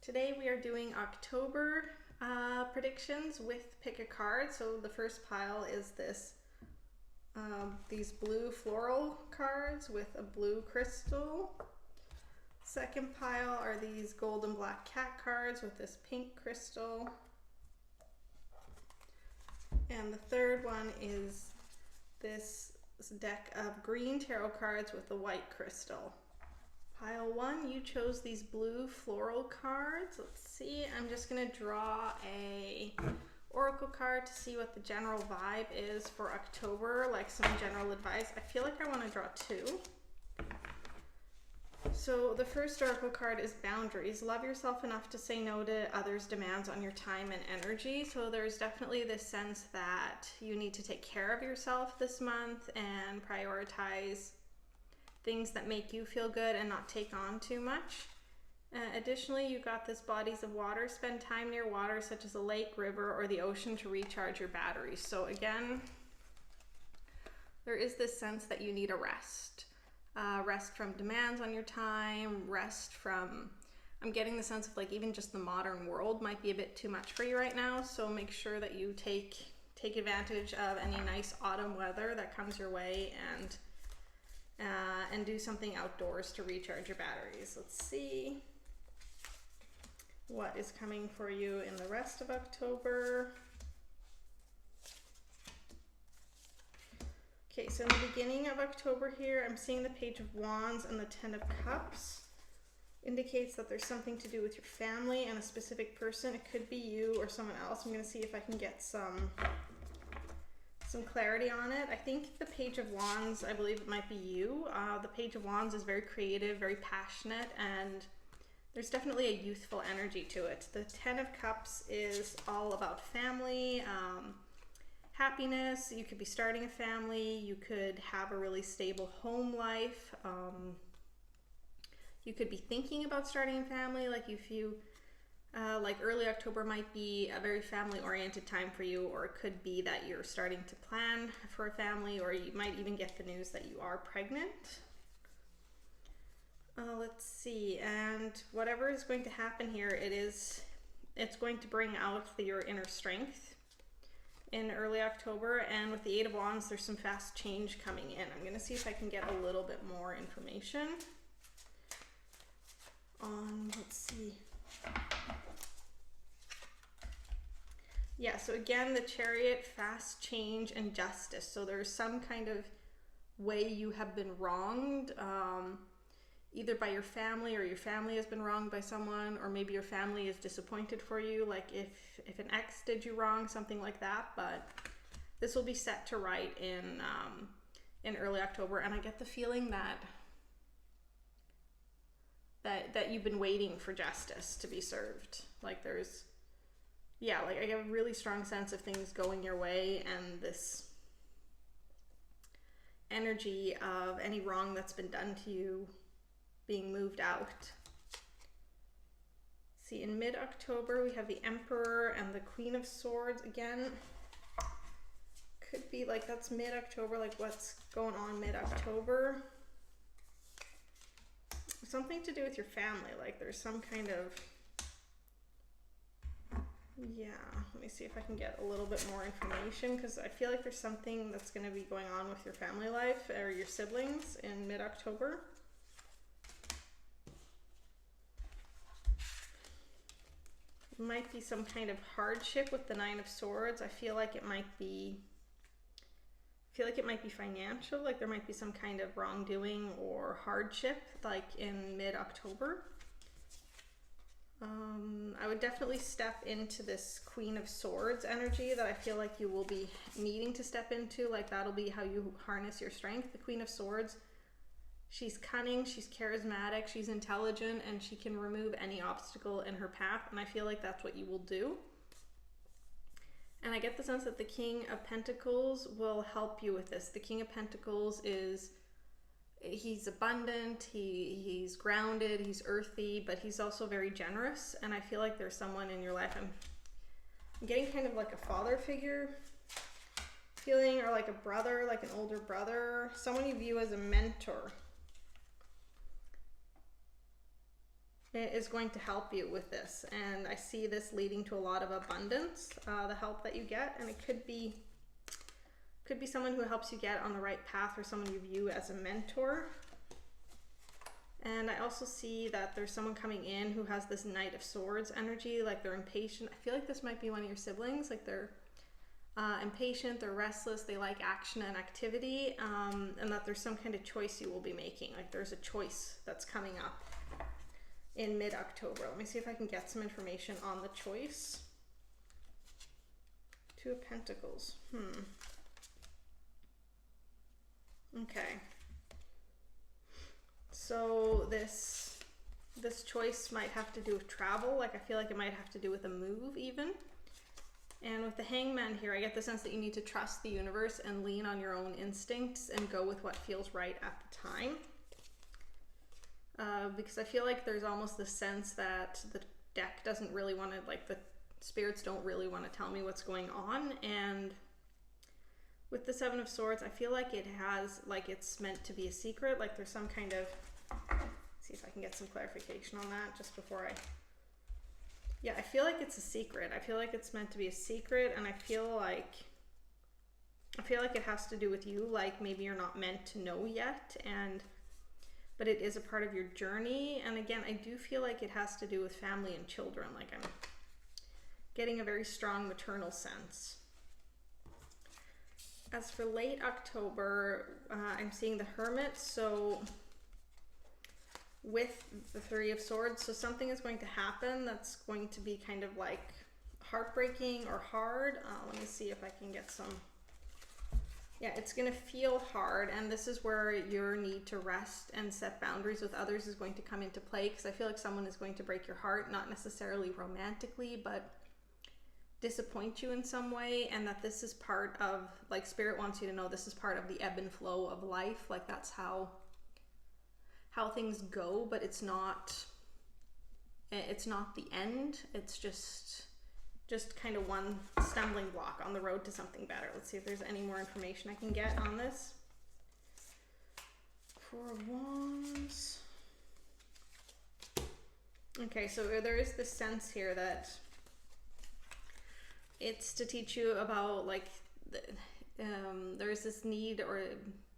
Today we are doing October predictions with pick a card. So the first pile is these blue floral cards with a blue crystal. Second pile are these gold and black cat cards with this pink crystal. And the third one is this deck of green tarot cards with the white crystal. Pile one, you chose these blue floral cards. Let's see, I'm just gonna draw a oracle card to see what the general vibe is for October, like some general advice. I feel like I wanna draw two. So the first oracle card is boundaries. Love yourself enough to say no to others' demands on your time and energy. So there's definitely this sense that you need to take care of yourself this month and prioritize things that make you feel good and not take on too much. Additionally, you got this bodies of water. Spend time near water such as a lake, river, or the ocean to recharge your batteries. So again, there is this sense that you need a rest. Rest from demands on your time, rest from, I'm getting the sense of like even just the modern world might be a bit too much for you right now. So make sure that you take advantage of any nice autumn weather that comes your way and do something outdoors to recharge your batteries. Let's see what is coming for you in the rest of October. Okay, so in the beginning of October here, I'm seeing the Page of Wands and the Ten of Cups. Indicates that there's something to do with your family and a specific person. It could be you or someone else. I'm going to see if I can get some clarity on it. I think the Page of Wands, I believe it might be you. The Page of Wands is very creative, very passionate, and there's definitely a youthful energy to it. The Ten of Cups is all about family, happiness. You could be starting a family. You could have a really stable home life. You could be thinking about starting a family. Like if you like early October might be a very family-oriented time for you, or it could be that you're starting to plan for a family, or you might even get the news that you are pregnant. Let's see, and whatever is going to happen here, it's going to bring out your inner strength in early October. And with the Eight of Wands, there's some fast change coming in. I'm going to see if I can get a little bit more information on, let's see. Yeah, so again, the Chariot, fast change, and justice. So there's some kind of way you have been wronged, either by your family, or your family has been wronged by someone, or maybe your family is disappointed for you, like if an ex did you wrong, something like that. But this will be set to right in early October, and I get the feeling that you've been waiting for justice to be served. Like there's, yeah, like I get a really strong sense of things going your way, and this energy of any wrong that's been done to you being moved out. See, in mid-October, we have the Emperor and the Queen of Swords again. Could be like that's mid-October, like what's going on mid-October. Something to do with your family, like there's some kind of, yeah, let me see if I can get a little bit more information, because I feel like there's something that's going to be going on with your family life or your siblings in mid-October. Might be some kind of hardship with the Nine of Swords. I feel like it might be financial, like there might be some kind of wrongdoing or hardship like in mid-October. I would definitely step into this Queen of Swords energy that I feel like you will be needing to step into. Like that'll be how you harness your strength. The Queen of Swords, she's cunning, she's charismatic, she's intelligent, and she can remove any obstacle in her path, and I feel like that's what you will do. And I get the sense that the King of Pentacles will help you with this. The King of Pentacles he's abundant, he's grounded, he's earthy, but he's also very generous, and I feel like there's someone in your life, I'm getting kind of like a father figure feeling, or like a brother, like an older brother, someone you view as a mentor. is going to help you with this. And I see this leading to a lot of abundance, the help that you get. And it could be someone who helps you get on the right path, or someone you view as a mentor. And I also see that there's someone coming in who has this Knight of Swords energy, like they're impatient. I feel like this might be one of your siblings, like they're impatient, they're restless, they like action and activity, and that there's some kind of choice you will be making. Like there's a choice that's coming up in mid-October. Let me see if I can get some information on the choice. Two of Pentacles. Okay. So this choice might have to do with travel. Like I feel like it might have to do with a move even. And with the Hangman here, I get the sense that you need to trust the universe and lean on your own instincts and go with what feels right at the time. Because I feel like there's almost the sense that the deck doesn't really want to, like the spirits don't really want to tell me what's going on. And with the Seven of Swords, I feel like it has, like it's meant to be a secret. Like there's some kind of, see if I can get some clarification on that just before yeah, I feel like it's a secret. I feel like it's meant to be a secret, and I feel like it has to do with you. Like maybe you're not meant to know yet, but it is a part of your journey. And again, I do feel like it has to do with family and children. Like I'm getting a very strong maternal sense. As for late October, I'm seeing the Hermit. So with the Three of Swords, so something is going to happen that's going to be kind of like heartbreaking or hard. Let me see if I can get some. Yeah, it's going to feel hard, and this is where your need to rest and set boundaries with others is going to come into play, because I feel like someone is going to break your heart, not necessarily romantically, but disappoint you in some way, and that this is part of, like Spirit wants you to know this is part of the ebb and flow of life. Like that's how things go, but it's not the end. It's just kind of one stumbling block on the road to something better. Let's see if there's any more information I can get on this. Four of Wands. Okay, so there is this sense here that it's to teach you about, like, there's this need, or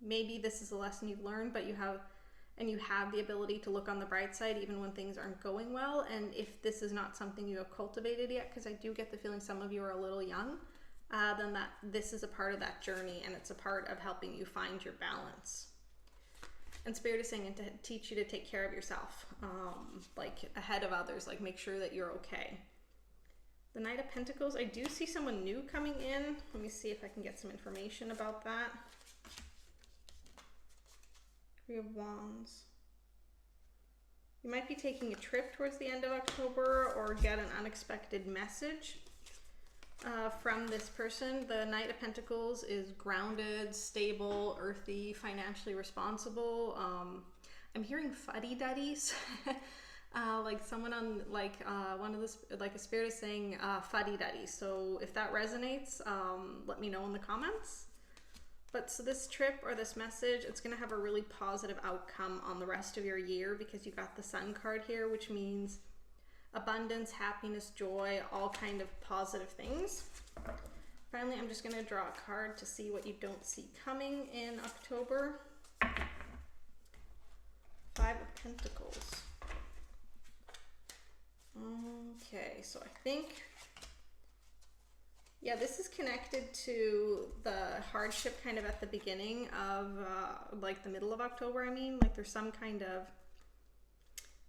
maybe this is a lesson you've learned, but you have the ability to look on the bright side even when things aren't going well. And if this is not something you have cultivated yet, because I do get the feeling some of you are a little young, then this is a part of that journey, and it's a part of helping you find your balance. And Spirit is saying to teach you to take care of yourself, like ahead of others, like make sure that you're okay. The Knight of Pentacles, I do see someone new coming in. Let me see if I can get some information about that. Three of Wands. You might be taking a trip towards the end of October, or get an unexpected message from this person. The Knight of Pentacles is grounded, stable, earthy, financially responsible. I'm hearing fuddy-duddies. Like someone on, like one of the, like a spirit is saying fuddy-duddy. So if that resonates, let me know in the comments. But so this trip or this message, it's going to have a really positive outcome on the rest of your year, because you got the Sun card here, which means abundance, happiness, joy, all kind of positive things. Finally, I'm just going to draw a card to see what you don't see coming in October. Five of Pentacles. Okay, so I think, yeah, this is connected to the hardship kind of at the beginning of, like the middle of October, I mean. Like there's some kind of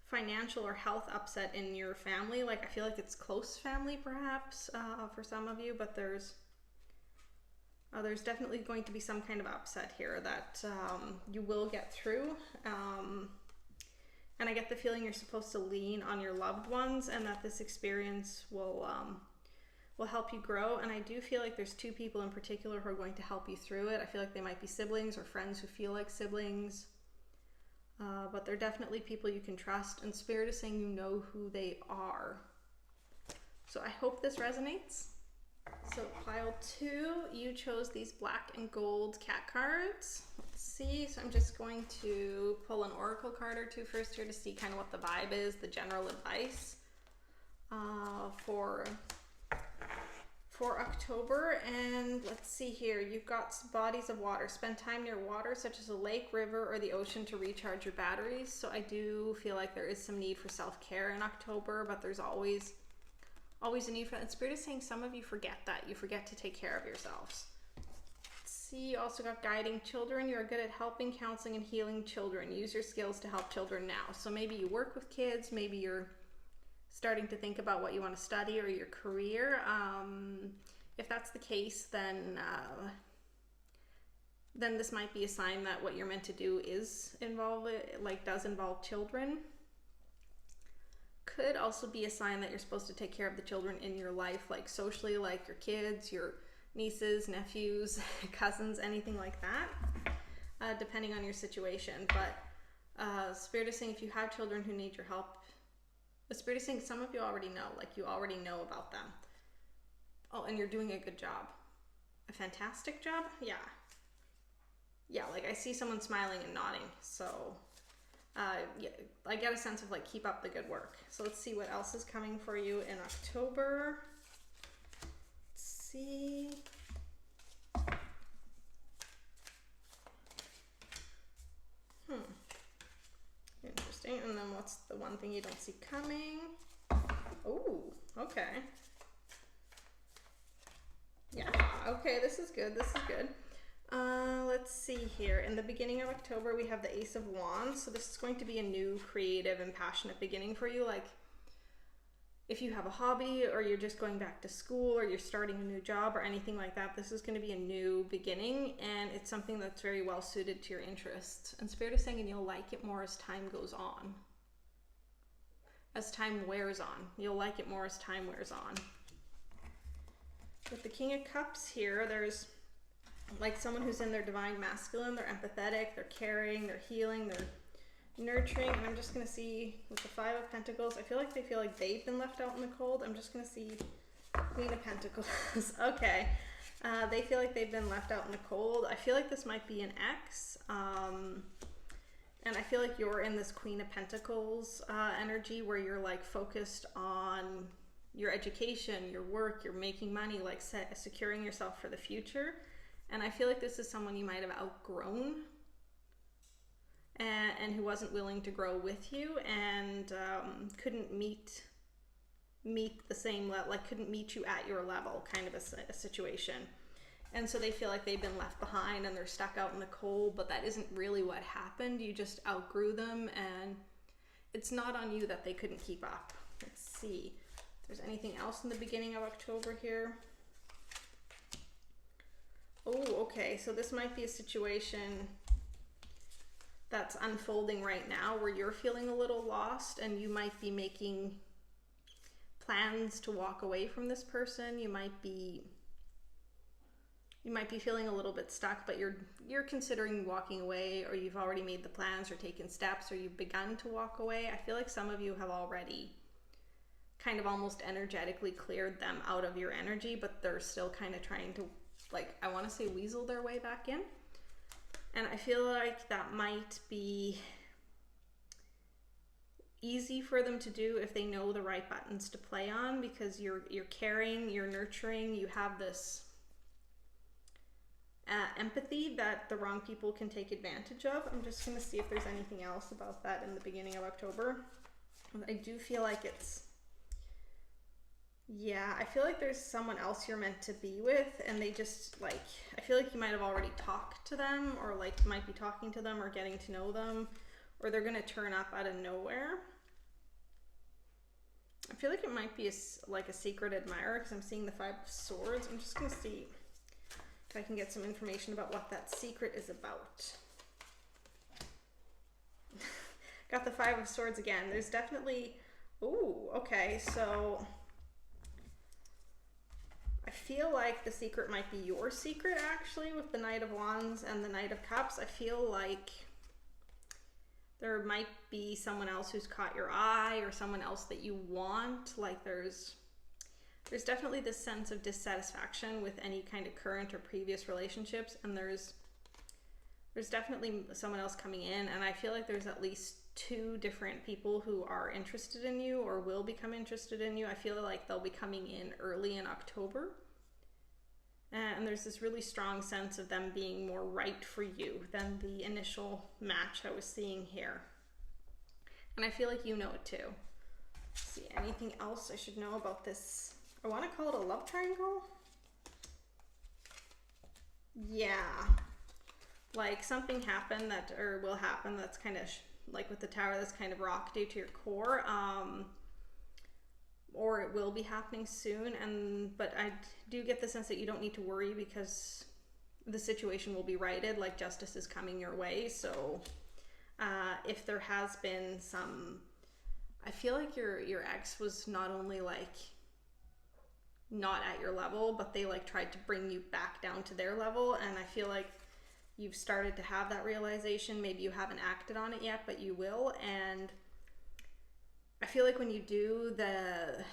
financial or health upset in your family. Like I feel like it's close family perhaps for some of you, but there's definitely going to be some kind of upset here that you will get through. And I get the feeling you're supposed to lean on your loved ones, and that this experience will help you grow. And I do feel like there's two people in particular who are going to help you through it. I feel like they might be siblings or friends who feel like siblings, but they're definitely people you can trust, and Spirit is saying you know who they are. So I hope this resonates. So pile 2, you chose these black and gold cat cards. Let's see, so I'm just going to pull an oracle card or two first here to see kind of what the vibe is, the general advice for October. And let's see here, you've got bodies of water. Spend time near water such as a lake, river, or the ocean to recharge your batteries. So I do feel like there is some need for self-care in October, but there's always a need for that. And Spirit is saying some of you forget that. You forget to take care of yourselves. Let's see, you also got guiding children. You're good at helping, counseling, and healing children. Use your skills to help children now. So maybe you work with kids, maybe you're starting to think about what you want to study or your career. If that's the case, then this might be a sign that what you're meant to do does involve children. Could also be a sign that you're supposed to take care of the children in your life, like socially, like your kids, your nieces, nephews, cousins, anything like that, depending on your situation. But Spirit is saying if you have children who need your help, the Spirit is saying some of you already know, like you already know about them. Oh, and you're doing a good job. A fantastic job? Yeah. Yeah, like I see someone smiling and nodding, so yeah, I get a sense of like keep up the good work. So let's see what else is coming for you in October. Let's see. Interesting. And then what's the one thing you don't see coming? Oh, okay. Yeah, okay, this is good. This is good. Let's see here. In the beginning of October, we have the Ace of Wands. So this is going to be a new, creative, and passionate beginning for you. Like, if you have a hobby, or you're just going back to school, or you're starting a new job, or anything like that, this is going to be a new beginning, and it's something that's very well suited to your interests. And Spirit is saying, and you'll like it more as time goes on. As time wears on. You'll like it more as time wears on. With the King of Cups here, there's like someone who's in their divine masculine. They're empathetic, they're caring, they're healing, they're nurturing. And I'm just going to see with the Five of Pentacles, I feel like they feel like they've been left out in the cold. I'm just going to see Queen of Pentacles. Okay. They feel like they've been left out in the cold. I feel like this might be an ex. And I feel like you're in this Queen of Pentacles energy where you're like focused on your education, your work, you're making money, like securing yourself for the future. And I feel like this is someone you might have outgrown and who wasn't willing to grow with you and couldn't meet the same level, like couldn't meet you at your level, kind of a situation. And so they feel like they've been left behind and they're stuck out in the cold, but that isn't really what happened. You just outgrew them, and it's not on you that they couldn't keep up. Let's see if there's anything else in the beginning of October here. Oh, okay, so this might be a situation that's unfolding right now where you're feeling a little lost and you might be making plans to walk away from this person. You might be feeling a little bit stuck, but you're considering walking away, or you've already made the plans or taken steps, or you've begun to walk away. I feel like some of you have already kind of almost energetically cleared them out of your energy, but they're still kind of trying to, like, I want to say weasel their way back in. And I feel like that might be easy for them to do if they know the right buttons to play on, because you're caring, you're nurturing, you have this empathy that the wrong people can take advantage of. I'm just going to see if there's anything else about that in the beginning of October. I do feel like it's, yeah, I feel like there's someone else you're meant to be with, and they just, like, I feel like you might have already talked to them, or like might be talking to them or getting to know them, or they're going to turn up out of nowhere. I feel like it might be like a secret admirer, because I'm seeing the Five of Swords. I'm just going to see if I can get some information about what that secret is about. Got the Five of Swords again. There's definitely, ooh, okay, so I feel like the secret might be your secret, actually, with the Knight of Wands and the Knight of Cups. I feel like there might be someone else who's caught your eye, or someone else that you want. Like there's there's definitely this sense of dissatisfaction with any kind of current or previous relationships, and there's definitely someone else coming in, and I feel like there's at least 2 different people who are interested in you or will become interested in you. I feel like they'll be coming in early in October, and there's this really strong sense of them being more right for you than the initial match I was seeing here. And I feel like you know it too. Let's see, anything else I should know about this? I want to call it a love triangle. Yeah. Like something happened that, or will happen, that's kind of like with the Tower, that's kind of rocked you to your core. Or it will be happening soon, but I do get the sense that you don't need to worry because the situation will be righted, like justice is coming your way. So if there has been some, I feel like your ex was not only like not at your level, but they like tried to bring you back down to their level, and I feel like you've started to have that realization. Maybe you haven't acted on it yet, but you will. And I feel like when you do, the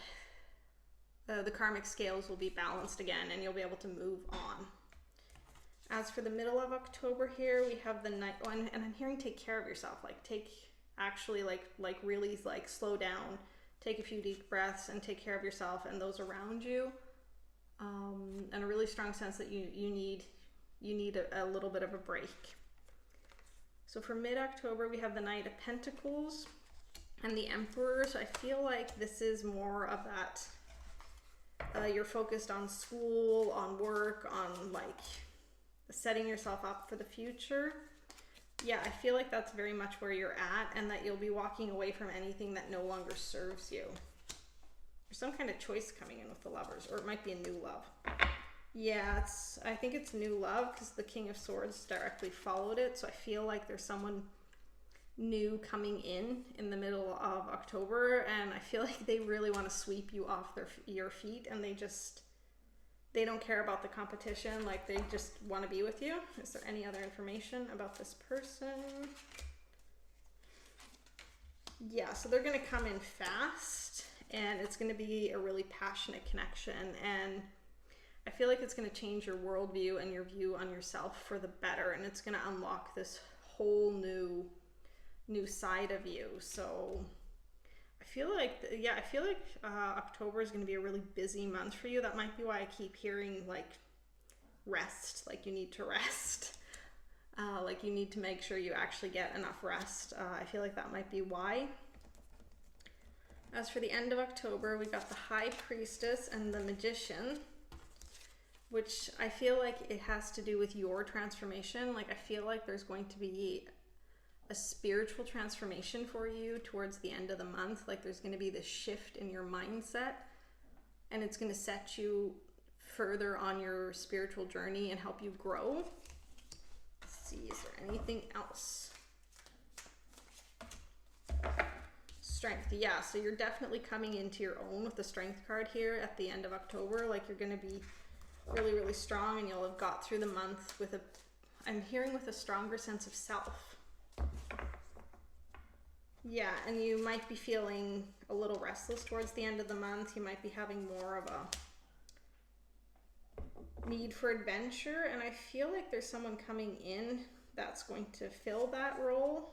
karmic scales will be balanced again, and you'll be able to move on. As for the middle of October here, we have the night one, and I'm hearing take care of yourself. Like really like slow down, take a few deep breaths, and take care of yourself and those around you. And a really strong sense that you need a little bit of a break. So for mid-October, we have the Knight of Pentacles and the Emperor. So I feel like this is more of that, you're focused on school, on work, on like setting yourself up for the future. Yeah, I feel like that's very much where you're at, and that you'll be walking away from anything that no longer serves you. There's some kind of choice coming in with the Lovers, or it might be a new love. Yeah, I think it's new love because the King of Swords directly followed it. So I feel like there's someone new coming in the middle of October, and I feel like they really want to sweep you off your feet, and they don't care about the competition. Like they just want to be with you. Is there any other information about this person? Yeah, so they're going to come in fast, and it's going to be a really passionate connection, and I feel like it's going to change your worldview and your view on yourself for the better, and it's going to unlock this whole new side of you. So I feel like October is going to be a really busy month for you. That might be why I keep hearing like rest, like you need to rest, like you need to make sure you actually get enough rest. I feel like that might be why. As for the end of October, we got the High Priestess and the Magician, which I feel like it has to do with your transformation. Like I feel like there's going to be a spiritual transformation for you towards the end of the month. Like there's going to be this shift in your mindset, and it's going to set you further on your spiritual journey and help you grow. Let's see, is there anything else? Strength, yeah, so you're definitely coming into your own with the Strength card here at the end of October. Like you're going to be really, really strong, and you'll have got through the month with I'm hearing with a stronger sense of self. Yeah, and you might be feeling a little restless towards the end of the month. You might be having more of a need for adventure, and I feel like there's someone coming in that's going to fill that role.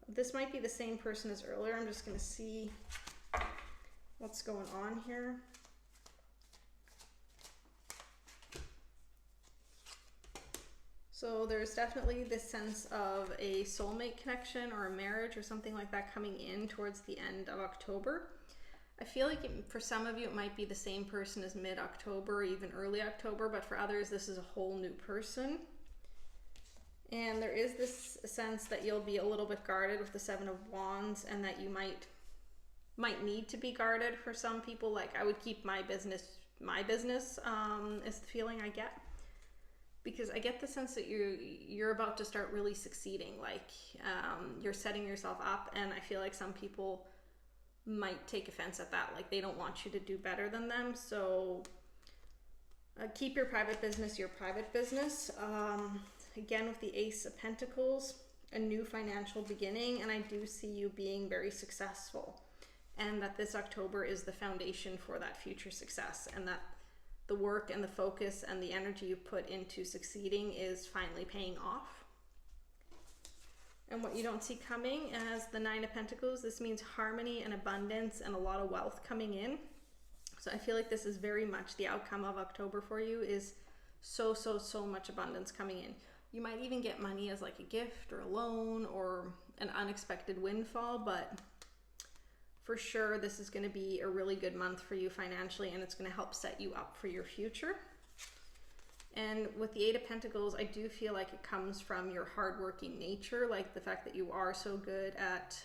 This might be the same person as earlier. I'm just going to see what's going on here. So there's definitely this sense of a soulmate connection or a marriage or something like that coming in towards the end of October. I feel like for some of you it might be the same person as mid-October, even early October, but for others this is a whole new person. And there is this sense that you'll be a little bit guarded with the Seven of Wands, and that you might need to be guarded for some people. Like I would keep my business is the feeling I get. Because I get the sense that you're about to start really succeeding, like you're setting yourself up, and I feel like some people might take offense at that, like they don't want you to do better than them. So keep your private business your private business. Again, with the Ace of Pentacles, a new financial beginning, and I do see you being very successful. and that this October is the foundation for that future success, and that the work and the focus and the energy you put into succeeding is finally paying off. And what you don't see coming as the Nine of Pentacles, this means harmony and abundance and a lot of wealth coming in. So I feel like this is very much the outcome of October for you, is so much abundance coming in. You might even get money as like a gift or a loan or an unexpected windfall, but for sure this is going to be a really good month for you financially, and it's going to help set you up for your future. And with the Eight of Pentacles, I do feel like it comes from your hardworking nature, like the fact that you are so good at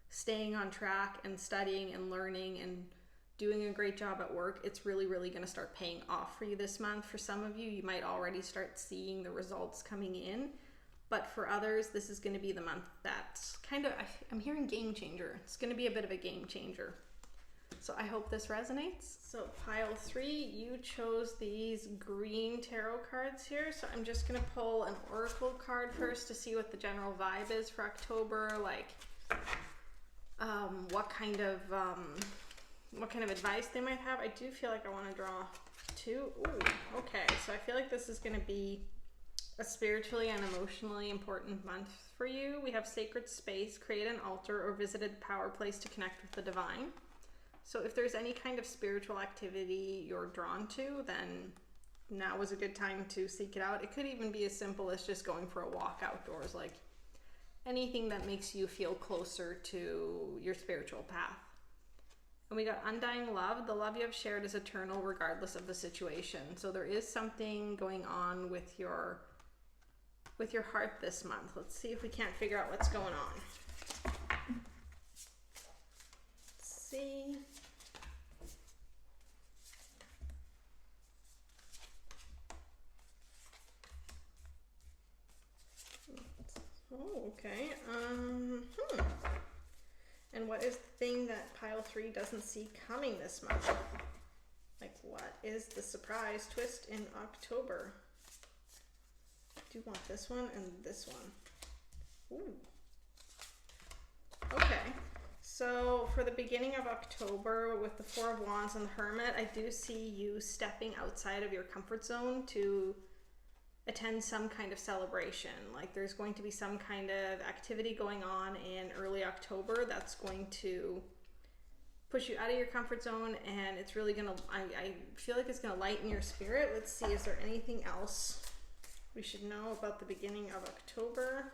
staying on track and studying and learning and doing a great job at work. It's really going to start paying off for you this month. For some of you, you might already start seeing the results coming in, but for others, this is going to be the month that's kind of, I'm hearing game changer. It's going to be a bit of a game changer. So I hope this resonates. So pile 3, you chose these green tarot cards here. So I'm just going to pull an oracle card first to see what the general vibe is for October, like what kind of advice they might have. I do feel like I want to draw 2. Ooh, okay. So I feel like this is going to be a spiritually and emotionally important month for you. We have sacred space, create an altar, or visited power place to connect with the divine. So if there's any kind of spiritual activity you're drawn to, then now is a good time to seek it out. It could even be as simple as just going for a walk outdoors, like anything that makes you feel closer to your spiritual path. And we got undying love. The love you have shared is eternal regardless of the situation. So there is something going on with your heart this month. Let's see if we can't figure out what's going on. Let's see. Oh, okay. And what is the thing that pile 3 doesn't see coming this month? Like, what is the surprise twist in October? I do want this one and this one. Ooh. Okay. So for the beginning of October with the Four of Wands and the Hermit, I do see you stepping outside of your comfort zone to attend some kind of celebration. Like there's going to be some kind of activity going on in early October that's going to push you out of your comfort zone, and it's really gonna, I feel like it's gonna lighten your spirit. Let's see, is there anything else we should know about the beginning of October?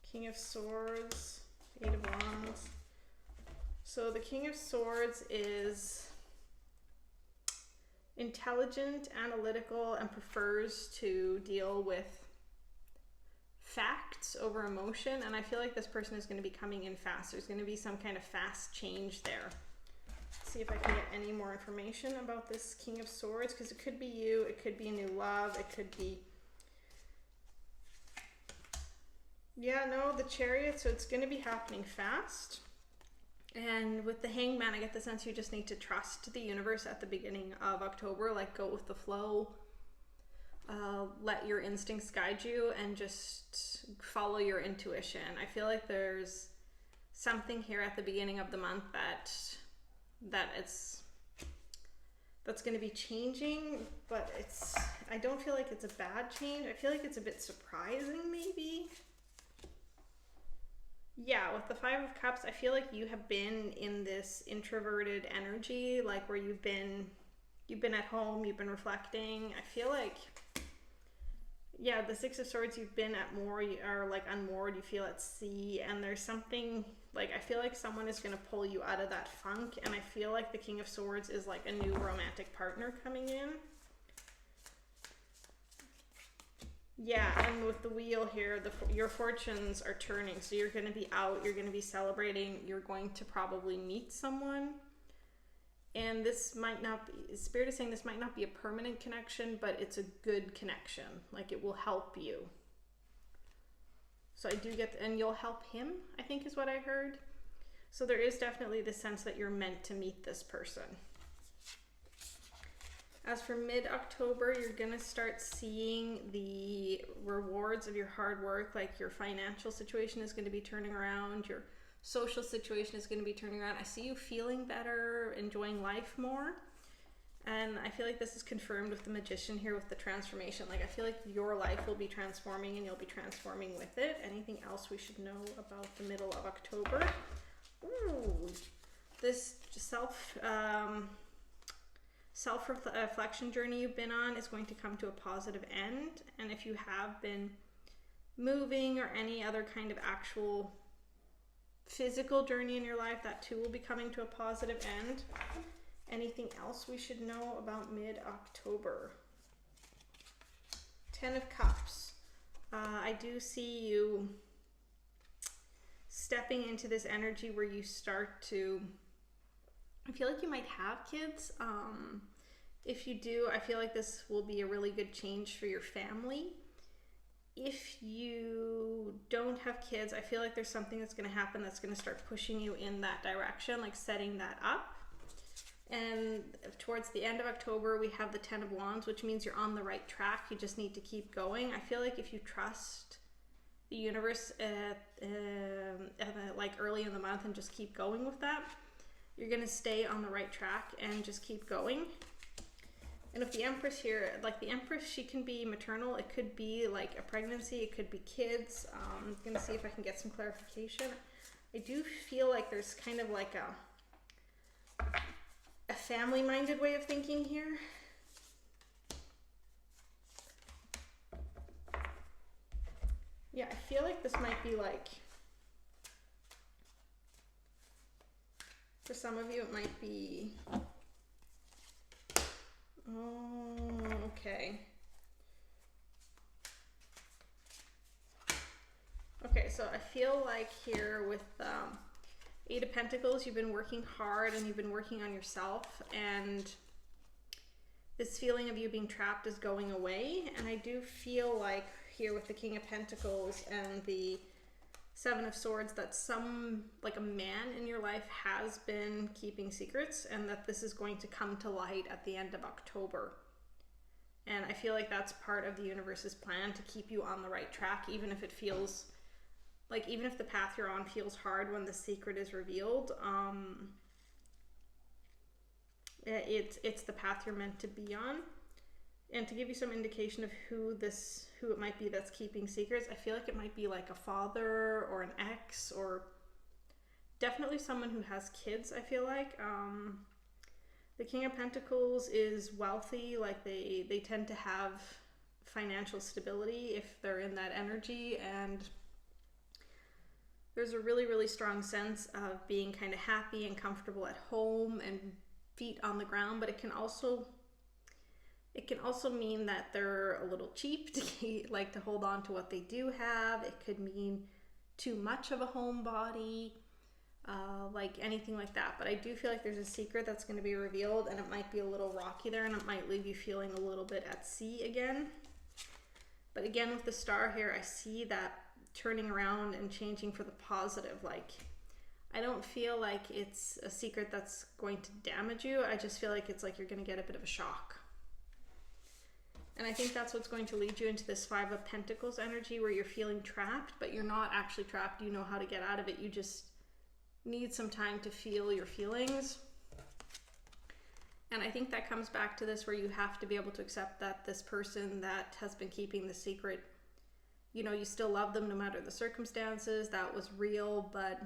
King of Swords, Eight of Wands. So the King of Swords is intelligent, analytical, and prefers to deal with facts over emotion, and I feel like this person is going to be coming in fast. There's going to be some kind of fast change there. Let's see if I can get any more information about this King of Swords, because it could be you, it could be a new love, it could be, yeah, no, the Chariot. So it's going to be happening fast. And with the Hangman, I get the sense you just need to trust the universe at the beginning of October, like go with the flow, let your instincts guide you, and just follow your intuition. I feel like there's something here at the beginning of the month that's going to be changing, but I don't feel like it's a bad change. I feel like it's a bit surprising maybe. Yeah, with the Five of Cups, I feel like you have been in this introverted energy, like where you've been at home, you've been reflecting. I feel like, yeah, the Six of Swords, you've been at more, you are like unmoored, you feel at sea, and there's something, like, I feel like someone is going to pull you out of that funk, and I feel like the King of Swords is like a new romantic partner coming in. Yeah, and with the wheel here, your fortunes are turning. So you're going to be out, you're going to be celebrating, you're going to probably meet someone. And this might not be, Spirit is saying this might not be a permanent connection, but it's a good connection. Like it will help you. So I do get, and you'll help him, I think is what I heard. So there is definitely the sense that you're meant to meet this person. As for mid-October, you're going to start seeing the rewards of your hard work, like your financial situation is going to be turning around, your social situation is going to be turning around. I see you feeling better, enjoying life more. And I feel like this is confirmed with the Magician here with the transformation. Like, I feel like your life will be transforming and you'll be transforming with it. Anything else we should know about the middle of October? Ooh, this self-reflection journey you've been on is going to come to a positive end. And if you have been moving or any other kind of actual physical journey in your life, that too will be coming to a positive end. Anything else we should know about mid-October? 10 of Cups. I do see you stepping into this energy where you start to, I feel like you might have kids. If you do, I feel like this will be a really good change for your family. If you don't have kids, I feel like there's something that's going to happen that's going to start pushing you in that direction, like setting that up. And towards the end of October, we have the 10 of Wands, which means you're on the right track. You just need to keep going. I feel like if you trust the universe like early in the month and just keep going with that, you're going to stay on the right track and just keep going. And with the Empress here, like the Empress, she can be maternal. It could be like a pregnancy. It could be kids. I'm going to see if I can get some clarification. I do feel like there's kind of like a family-minded way of thinking here. Yeah, I feel like this might be like, for some of you it might be, oh, okay. Okay, so I feel like here with 8 of Pentacles, you've been working hard and you've been working on yourself, and this feeling of you being trapped is going away. And I do feel like here with the King of Pentacles and the 7 of Swords that like a man in your life has been keeping secrets, and that this is going to come to light at the end of October. And I feel like that's part of the universe's plan to keep you on the right track, even if it feels like, even if the path you're on feels hard when the secret is revealed. It's the path you're meant to be on. And to give you some indication of who it might be that's keeping secrets, I feel like it might be like a father or an ex, or definitely someone who has kids, I feel like. The King of Pentacles is wealthy, like they tend to have financial stability if they're in that energy, and there's a really, really strong sense of being kind of happy and comfortable at home and feet on the ground, but it can also mean that they're a little cheap to like to hold on to what they do have. It could mean too much of a homebody, like anything like that. But I do feel like there's a secret that's going to be revealed, and it might be a little rocky there, and it might leave you feeling a little bit at sea again. But again, with the Star here, I see that turning around and changing for the positive. Like, I don't feel like it's a secret that's going to damage you. I just feel like it's like you're going to get a bit of a shock. And I think that's what's going to lead you into this 5 of Pentacles energy, where you're feeling trapped, but you're not actually trapped. You know how to get out of it. You just need some time to feel your feelings. And I think that comes back to this, where you have to be able to accept that this person that has been keeping the secret, you know, you still love them no matter the circumstances. That was real, but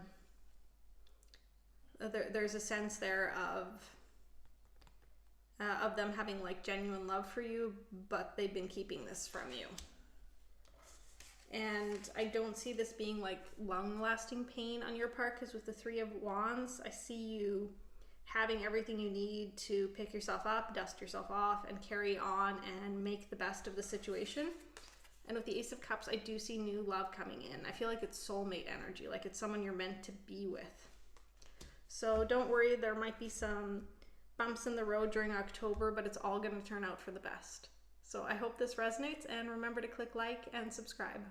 there's a sense there of them having like genuine love for you, but they've been keeping this from you. And I don't see this being like long-lasting pain on your part, because with the 3 of Wands, I see you having everything you need to pick yourself up, dust yourself off, and carry on and make the best of the situation. And with the Ace of Cups, I do see new love coming in. I feel like it's soulmate energy, like it's someone you're meant to be with. So don't worry, there might be some bumps in the road during October, but it's all going to turn out for the best. So I hope this resonates, and remember to click like and subscribe.